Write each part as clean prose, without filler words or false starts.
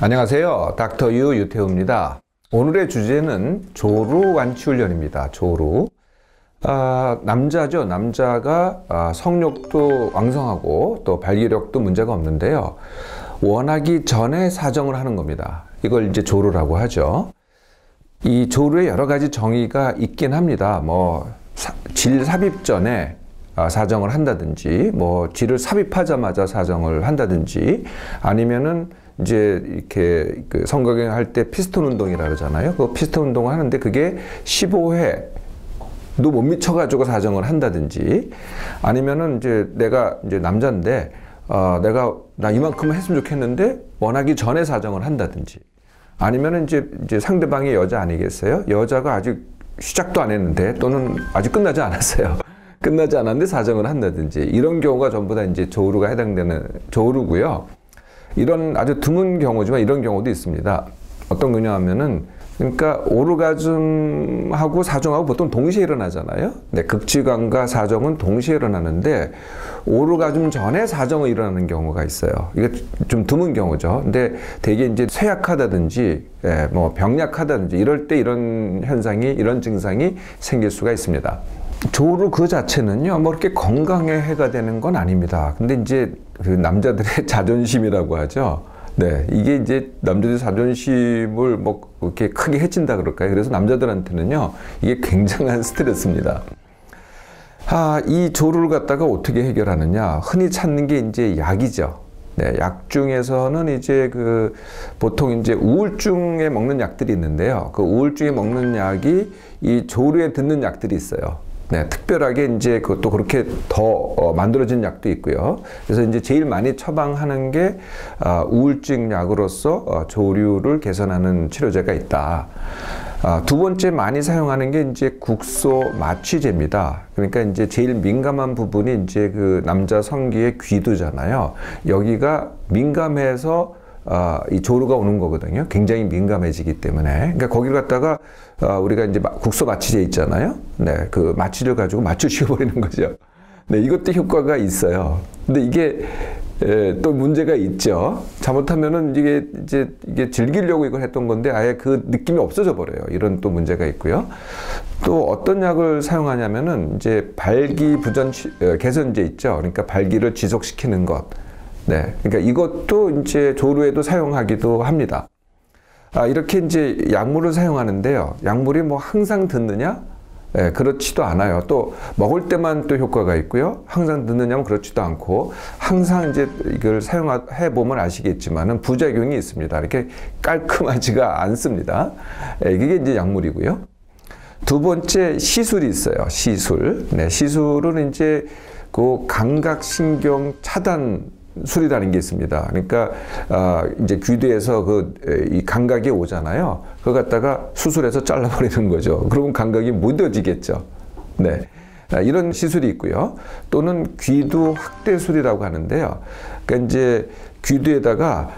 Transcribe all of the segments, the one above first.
안녕하세요. 닥터 유 유태우입니다. 오늘의 주제는 조루 완치 훈련입니다. 조루. 남자죠. 남자가 성욕도 왕성하고 또 발기력도 문제가 없는데요. 원하기 전에 사정을 하는 겁니다. 이걸 이제 조루라고 하죠. 이 조루에 여러 가지 정의가 있긴 합니다. 질 삽입 전에 사정을 한다든지, 질을 삽입하자마자 사정을 한다든지, 아니면은 이제 이렇게 그 성관계 할 때 피스톤 운동이라 그러잖아요. 그 피스톤 운동을 하는데 그게 15회도 못 미쳐가지고 사정을 한다든지, 아니면은 이제 내가 이제 남자인데 나 이만큼은 했으면 좋겠는데 원하기 전에 사정을 한다든지, 아니면은 이제 상대방이 여자 아니겠어요? 여자가 아직 시작도 안 했는데 또는 아직 끝나지 않았어요. 끝나지 않았는데 사정을 한다든지, 이런 경우가 전부 다 이제 조루가 해당되는 조루고요. 이런 아주 드문 경우지만 이런 경우도 있습니다. 어떤 거냐면은, 그러니까 오르가즘하고 사정하고 보통 동시에 일어나잖아요. 네, 극지감과 사정은 동시에 일어나는데 오르가즘 전에 사정이 일어나는 경우가 있어요. 이게 좀 드문 경우죠. 근데 되게 이제 쇠약하다든지 병약하다든지 이럴 때 이런 현상이, 이런 증상이 생길 수가 있습니다. 조루 그 자체는요, 그렇게 건강에 해가 되는 건 아닙니다. 근데 이제 그 남자들의 자존심이라고 하죠. 네, 이게 이제 남자들의 자존심을 이렇게 크게 해친다 그럴까요? 그래서 남자들한테는요, 이게 굉장한 스트레스입니다. 이 조루를 갖다가 어떻게 해결하느냐? 흔히 찾는 게 이제 약이죠. 네, 약 중에서는 이제 보통 이제 우울증에 먹는 약들이 있는데요. 그 우울증에 먹는 약이 이 조루에 듣는 약들이 있어요. 네, 특별하게 이제 그것도 그렇게 더 만들어진 약도 있고요. 그래서 이제 제일 많이 처방하는 게 우울증 약으로서 조류를 개선하는 치료제가 있다. 두 번째 많이 사용하는 게 이제 국소 마취제입니다. 그러니까 이제 제일 민감한 부분이 이제 그 남자 성기의 귀두잖아요. 여기가 민감해서 이 조루가 오는 거거든요. 굉장히 민감해지기 때문에. 그러니까 거기를 갖다가 우리가 이제 국소 마취제 있잖아요. 네, 그 마취를 가지고 마취시켜버리는 거죠. 네, 이것도 효과가 있어요. 근데 이게 또 문제가 있죠. 잘못하면은 이게 즐기려고 이걸 했던 건데 아예 그 느낌이 없어져 버려요. 이런 또 문제가 있고요. 또 어떤 약을 사용하냐면은 이제 발기부전 개선제 있죠. 그러니까 발기를 지속시키는 것. 네, 그러니까 이것도 이제 조루에도 사용하기도 합니다. 이렇게 이제 약물을 사용하는데요. 약물이 항상 듣느냐? 네, 그렇지도 않아요. 또 먹을 때만 또 효과가 있고요. 항상 듣느냐면 그렇지도 않고, 항상 이제 이걸 사용해 보면 아시겠지만은 부작용이 있습니다. 이렇게 깔끔하지가 않습니다. 이게 이제 약물이고요. 두 번째 시술이 있어요. 시술. 네, 시술은 이제 그 감각신경 차단 술이라는 게 있습니다. 그러니까 이제 귀두에서 이 감각이 오잖아요. 그거 갖다가 수술해서 잘라버리는 거죠. 그러면 감각이 무뎌지겠죠. 네, 이런 시술이 있고요. 또는 귀두 확대술이라고 하는데요. 그러니까 이제 귀두에다가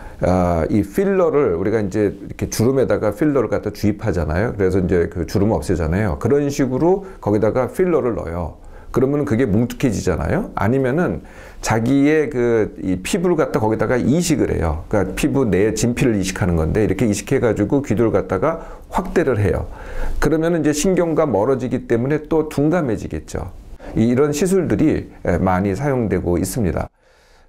이 필러를 우리가 이제 이렇게 주름에다가 필러를 갖다 주입하잖아요. 그래서 이제 그 주름을 없애잖아요. 그런 식으로 거기다가 필러를 넣어요. 그러면 그게 뭉툭해지잖아요. 아니면은 자기의 이 피부를 갖다 거기다가 이식을 해요. 그러니까 피부 내에 진피를 이식하는 건데, 이렇게 이식해가지고 귀두를 갖다가 확대를 해요. 그러면은 이제 신경과 멀어지기 때문에 또 둔감해지겠죠. 이런 시술들이 많이 사용되고 있습니다.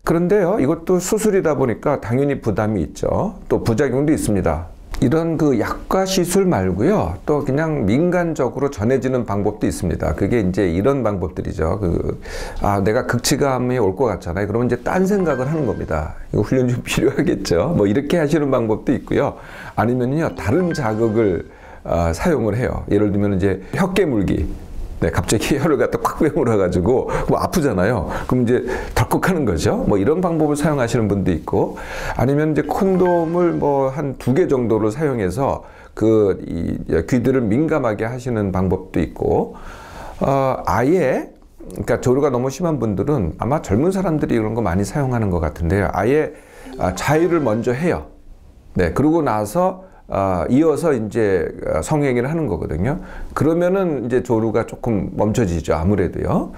그런데요, 이것도 수술이다 보니까 당연히 부담이 있죠. 또 부작용도 있습니다. 이런 약과 시술 말고요, 또 그냥 민간적으로 전해지는 방법도 있습니다. 그게 이제 이런 방법들이죠. 내가 극치감이 올 것 같잖아요. 그러면 이제 딴 생각을 하는 겁니다. 이거 훈련 좀 필요하겠죠. 이렇게 하시는 방법도 있고요. 아니면요, 다른 자극을 사용을 해요. 예를 들면 이제 혀 깨물기. 네, 갑자기 혀를 갖다 콱 깨물어가지고 아프잖아요. 그럼 이제 덜컥 하는 거죠. 이런 방법을 사용하시는 분도 있고, 아니면 이제 콘돔을 한 2개 정도를 사용해서 이 귀들을 민감하게 하시는 방법도 있고, 그러니까 조루가 너무 심한 분들은 아마 젊은 사람들이 이런 거 많이 사용하는 것 같은데요. 아예 자위를 먼저 해요. 네, 그러고 나서 이어서 이제 성행위를 하는 거거든요. 그러면은 이제 조루가 조금 멈춰지죠. 아무래도요.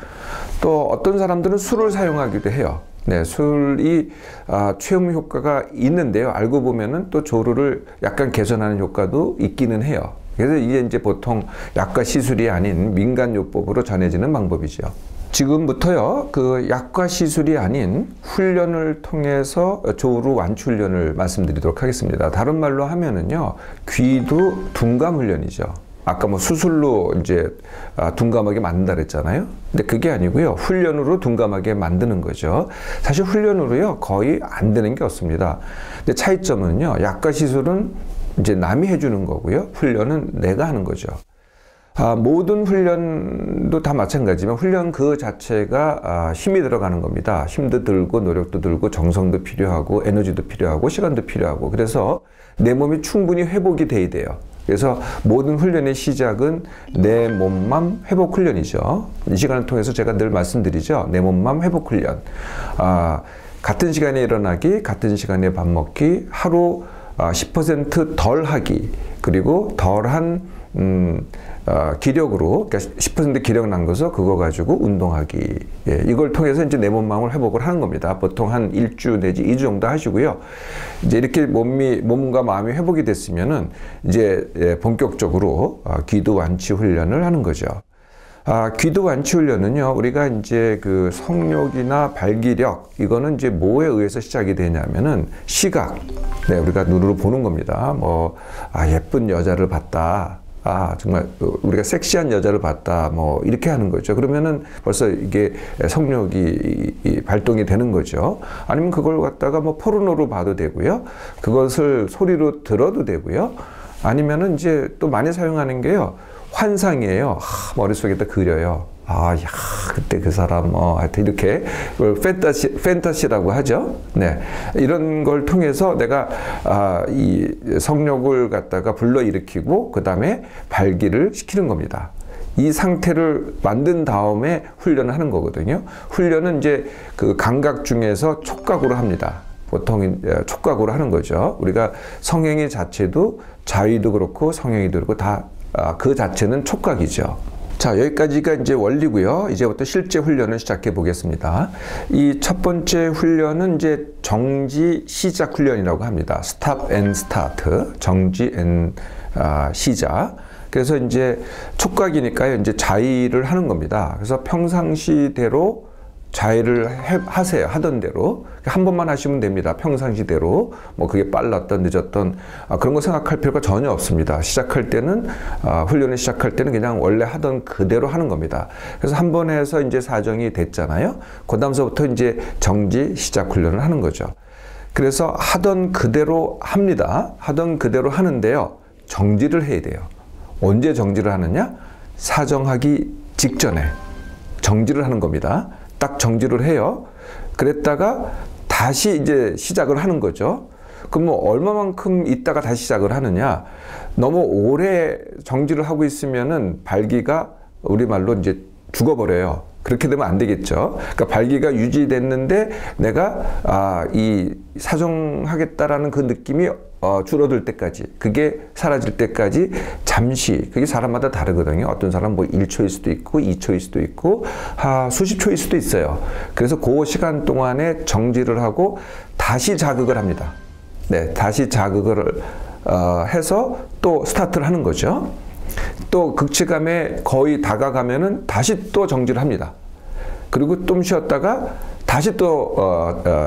또 어떤 사람들은 술을 사용하기도 해요. 네, 술이 최음 효과가 있는데요. 알고 보면은 또 조루를 약간 개선하는 효과도 있기는 해요. 그래서 이게 이제 보통 약과 시술이 아닌 민간요법으로 전해지는 방법이죠. 지금부터요, 그 약과 시술이 아닌 훈련을 통해서 조루 완치 훈련을 말씀드리도록 하겠습니다. 다른 말로 하면은요, 귀도 둔감 훈련이죠. 아까 뭐 수술로 이제 둔감하게 만든다 그랬잖아요. 근데 그게 아니고요, 훈련으로 둔감하게 만드는 거죠. 사실 훈련으로요, 거의 안 되는 게 없습니다. 근데 차이점은요, 약과 시술은 이제 남이 해주는 거고요, 훈련은 내가 하는 거죠. 모든 훈련도 다 마찬가지지만 훈련 그 자체가 힘이 들어가는 겁니다. 힘도 들고 노력도 들고 정성도 필요하고 에너지도 필요하고 시간도 필요하고, 그래서 내 몸이 충분히 회복이 돼야 돼요. 그래서 모든 훈련의 시작은 내 몸맘 회복 훈련이죠. 이 시간을 통해서 제가 늘 말씀드리죠. 내 몸맘 회복 훈련. 같은 시간에 일어나기, 같은 시간에 밥 먹기, 하루 10% 덜 하기, 그리고 덜한 기력으로, 그러니까 10% 기력 난 것을 그거 가지고 운동하기. 예, 이걸 통해서 이제 내 몸, 마음을 회복을 하는 겁니다. 보통 한 1주 내지 2주 정도 하시고요. 이제 이렇게 몸과 마음이 회복이 됐으면은 이제 본격적으로 기도 완치 훈련을 하는 거죠. 기도 완치 훈련은요, 우리가 이제 그 성욕이나 발기력, 이거는 이제 뭐에 의해서 시작이 되냐면은 시각. 네, 우리가 눈으로 보는 겁니다. 뭐, 예쁜 여자를 봤다. 정말 우리가 섹시한 여자를 봤다. 뭐 이렇게 하는 거죠. 그러면은 벌써 이게 성욕이 발동이 되는 거죠. 아니면 그걸 갖다가 뭐 포르노로 봐도 되고요. 그것을 소리로 들어도 되고요. 아니면은 이제 또 많이 사용하는 게요, 환상이에요. 머릿속에다 그려요. 그때 그 사람, 하여튼 이렇게, 판타시라고 하죠. 네. 이런 걸 통해서 내가, 이 성욕을 갖다가 불러일으키고, 그 다음에 발기를 시키는 겁니다. 이 상태를 만든 다음에 훈련을 하는 거거든요. 훈련은 이제 그 감각 중에서 촉각으로 합니다. 보통 촉각으로 하는 거죠. 우리가 성행위 자체도 자위도 그렇고 성행위도 그렇고 다 그 자체는 촉각이죠. 자, 여기까지가 이제 원리고요. 이제부터 실제 훈련을 시작해 보겠습니다. 이 첫 번째 훈련은 이제 정지 시작 훈련이라고 합니다. 스탑 앤 스타트. 정지 앤 시작. 그래서 이제 촉각이니까요, 이제 자위를 하는 겁니다. 그래서 평상시대로 자위를 하세요. 하던 대로. 한 번만 하시면 됩니다. 평상시대로. 뭐 그게 빨랐던 늦었던 그런 거 생각할 필요가 전혀 없습니다. 시작할 때는 훈련을 시작할 때는 그냥 원래 하던 그대로 하는 겁니다. 그래서 한 번 해서 이제 사정이 됐잖아요. 그 다음서부터 이제 정지 시작 훈련을 하는 거죠. 그래서 하던 그대로 합니다. 하던 그대로 하는데요, 정지를 해야 돼요. 언제 정지를 하느냐? 사정하기 직전에 정지를 하는 겁니다. 딱 정지를 해요. 그랬다가 다시 이제 시작을 하는 거죠. 그럼 뭐 얼마만큼 있다가 다시 시작을 하느냐? 너무 오래 정지를 하고 있으면은 발기가 우리말로 이제 죽어버려요. 그렇게 되면 안 되겠죠. 그러니까 발기가 유지됐는데 내가 이 사정하겠다라는 그 느낌이 줄어들 때까지, 그게 사라질 때까지 잠시, 그게 사람마다 다르거든요. 어떤 사람은 뭐 1초일 수도 있고 2초일 수도 있고 수십 초일 수도 있어요. 그래서 그 시간 동안에 정지를 하고 다시 자극을 합니다. 네, 다시 자극을 해서 또 스타트를 하는 거죠. 또 극치감에 거의 다가가면은 다시 또 정지를 합니다. 그리고 좀 쉬었다가 다시 또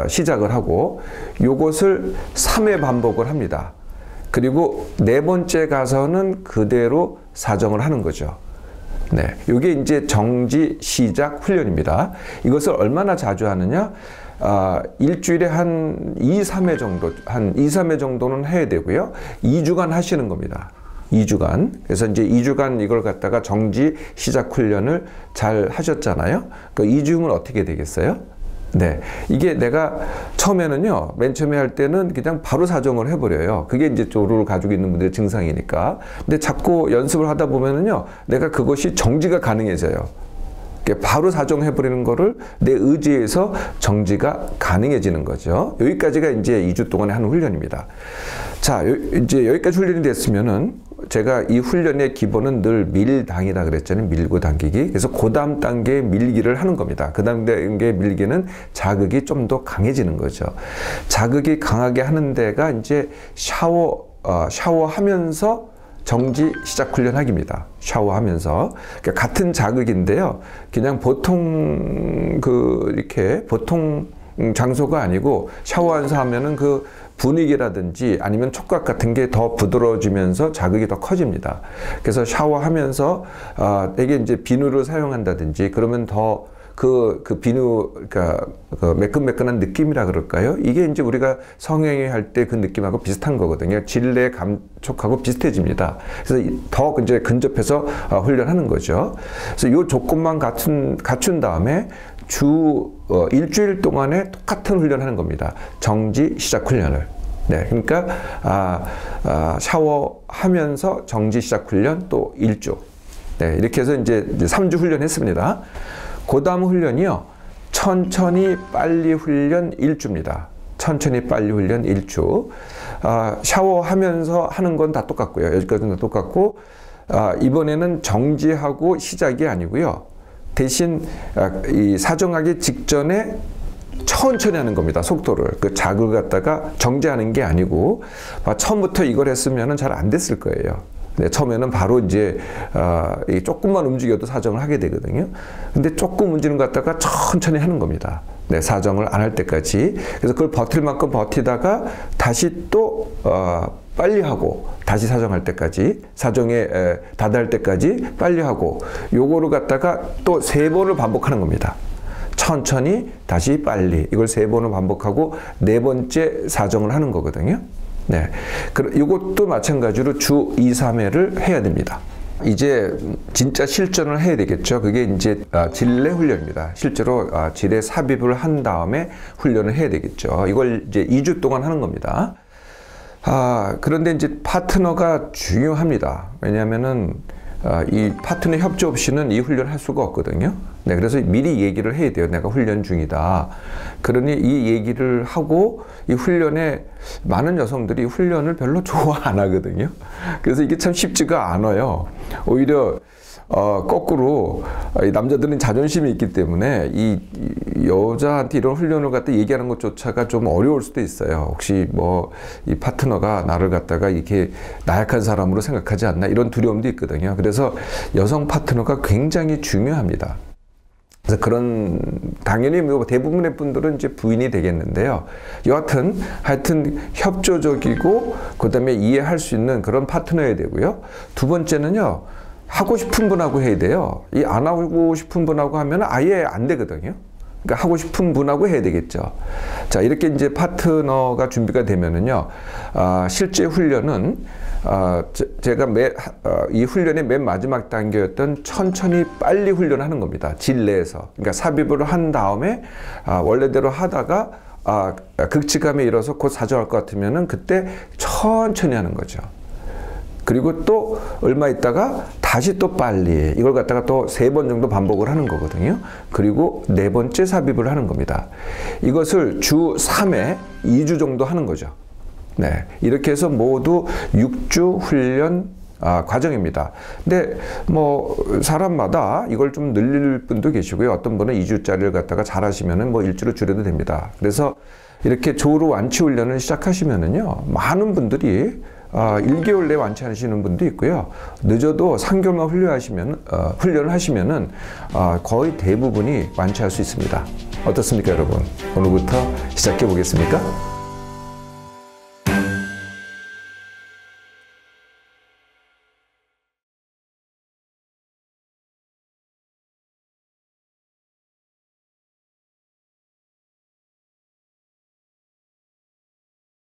시작을 하고, 요것을 3회 반복을 합니다. 그리고 네 번째 가서는 그대로 사정을 하는 거죠. 네, 이게 이제 정지 시작 훈련입니다. 이것을 얼마나 자주 하느냐? 일주일에 한 2, 3회 정도, 한 2, 3회 정도는 해야 되고요. 2주간 하시는 겁니다. 2주간. 그래서 이제 2주간 이걸 갖다가 정지 시작 훈련을 잘 하셨잖아요. 그 2주면 어떻게 되겠어요? 네. 이게 내가 처음에는요, 맨 처음에 할 때는 그냥 바로 사정을 해버려요. 그게 이제 조루를 가지고 있는 분들의 증상이니까. 근데 자꾸 연습을 하다 보면은요, 내가 그것이 정지가 가능해져요. 바로 사정해버리는 거를 내 의지에서 정지가 가능해지는 거죠. 여기까지가 이제 2주 동안에 하는 훈련입니다. 자, 이제 여기까지 훈련이 됐으면은 제가 이 훈련의 기본은 늘 밀당이라 그랬잖아요. 밀고 당기기. 그래서 그 다음 단계의 밀기를 하는 겁니다. 그 다음 단계의 밀기는 자극이 좀 더 강해지는 거죠. 자극이 강하게 하는 데가 이제 샤워하면서 정지 시작 훈련하기입니다. 샤워하면서. 그러니까 같은 자극인데요. 그냥 보통 이렇게 보통 장소가 아니고 샤워하면서 하면은 그 분위기라든지 아니면 촉각 같은 게 더 부드러워지면서 자극이 더 커집니다. 그래서 샤워하면서 되게 이제 비누를 사용한다든지 그러면 더 그 비누, 그러니까 그 매끈매끈한 느낌이라 그럴까요? 이게 이제 우리가 성형외 할 때 그 느낌하고 비슷한 거거든요. 질내 감촉하고 비슷해집니다. 그래서 더 이제 근접해서 훈련하는 거죠. 그래서 이 조건만 갖춘 다음에 주 일주일 동안에 똑같은 훈련하는 겁니다. 정지 시작 훈련을. 네, 그러니까 샤워하면서 정지 시작 훈련 또 1주. 네, 이렇게 해서 이제 3주 훈련했습니다. 그 다음 훈련이요. 천천히 빨리 훈련 1주입니다. 천천히 빨리 훈련 1주. 샤워하면서 하는 건 다 똑같고요. 여기까지는 다 똑같고, 이번에는 정지하고 시작이 아니고요. 대신 이 사정하기 직전에 천천히 하는 겁니다. 속도를. 그 자극을 갖다가 정지하는 게 아니고, 처음부터 이걸 했으면 잘 안 됐을 거예요. 네, 처음에는 바로 이제 조금만 움직여도 사정을 하게 되거든요. 근데 조금 움직이는 것 같다가 천천히 하는 겁니다. 네, 사정을 안 할 때까지. 그래서 그걸 버틸 만큼 버티다가 다시 또 빨리 하고 다시 사정할 때까지, 사정에 다다를 때까지 빨리 하고, 요거를 갖다가 또 3번을 반복하는 겁니다. 천천히 다시 빨리, 이걸 3번을 반복하고 4번째 사정을 하는 거거든요. 네, 이것도 마찬가지로 주 2, 3회를 해야 됩니다. 이제 진짜 실전을 해야 되겠죠. 그게 이제 질내 훈련입니다. 실제로 질에 삽입을 한 다음에 훈련을 해야 되겠죠. 이걸 이제 2주 동안 하는 겁니다. 그런데 이제 파트너가 중요합니다. 왜냐하면은 이 파트너 협조 없이는 이 훈련을 할 수가 없거든요. 네, 그래서 미리 얘기를 해야 돼요. 내가 훈련 중이다. 그러니 이 얘기를 하고 이 훈련에 많은 여성들이 훈련을 별로 좋아 안 하거든요. 그래서 이게 참 쉽지가 않아요. 오히려 거꾸로 남자들은 자존심이 있기 때문에 이 여자한테 이런 훈련을 갖다 얘기하는 것조차가 좀 어려울 수도 있어요. 혹시 뭐 이 파트너가 나를 갖다가 이렇게 나약한 사람으로 생각하지 않나, 이런 두려움도 있거든요. 그래서 여성 파트너가 굉장히 중요합니다. 그래서 당연히 뭐 대부분의 분들은 이제 부인이 되겠는데요. 여하튼 하여튼 협조적이고 그다음에 이해할 수 있는 그런 파트너여야 되고요. 두 번째는요, 하고 싶은 분하고 해야 돼요. 이 안 하고 싶은 분하고 하면 아예 안 되거든요. 그러니까 하고 싶은 분하고 해야 되겠죠. 자, 이렇게 이제 파트너가 준비가 되면은요, 실제 훈련은 제가 이 훈련의 맨 마지막 단계였던 천천히 빨리 훈련하는 겁니다. 질 내에서. 그러니까 삽입을 한 다음에 원래대로 하다가 극치감에 이뤄서 곧 사정할 것 같으면은 그때 천천히 하는 거죠. 그리고 또 얼마 있다가 다시 또 빨리, 이걸 갖다가 또 3번 정도 반복을 하는 거거든요. 그리고 4번째 삽입을 하는 겁니다. 이것을 주 3회 2주 정도 하는 거죠. 네, 이렇게 해서 모두 6주 훈련 과정입니다. 근데 뭐 사람마다 이걸 좀 늘릴 분도 계시고요. 어떤 분은 2주짜리를 갖다가 잘 하시면은 뭐 1주로 줄여도 됩니다. 그래서 이렇게 조루 완치 훈련을 시작하시면은요, 많은 분들이 1개월 내에 완치하시는 분도 있고요. 늦어도 3개월만 훈련을 하시면은 거의 대부분이 완치할 수 있습니다. 어떻습니까, 여러분? 오늘부터 시작해 보겠습니까?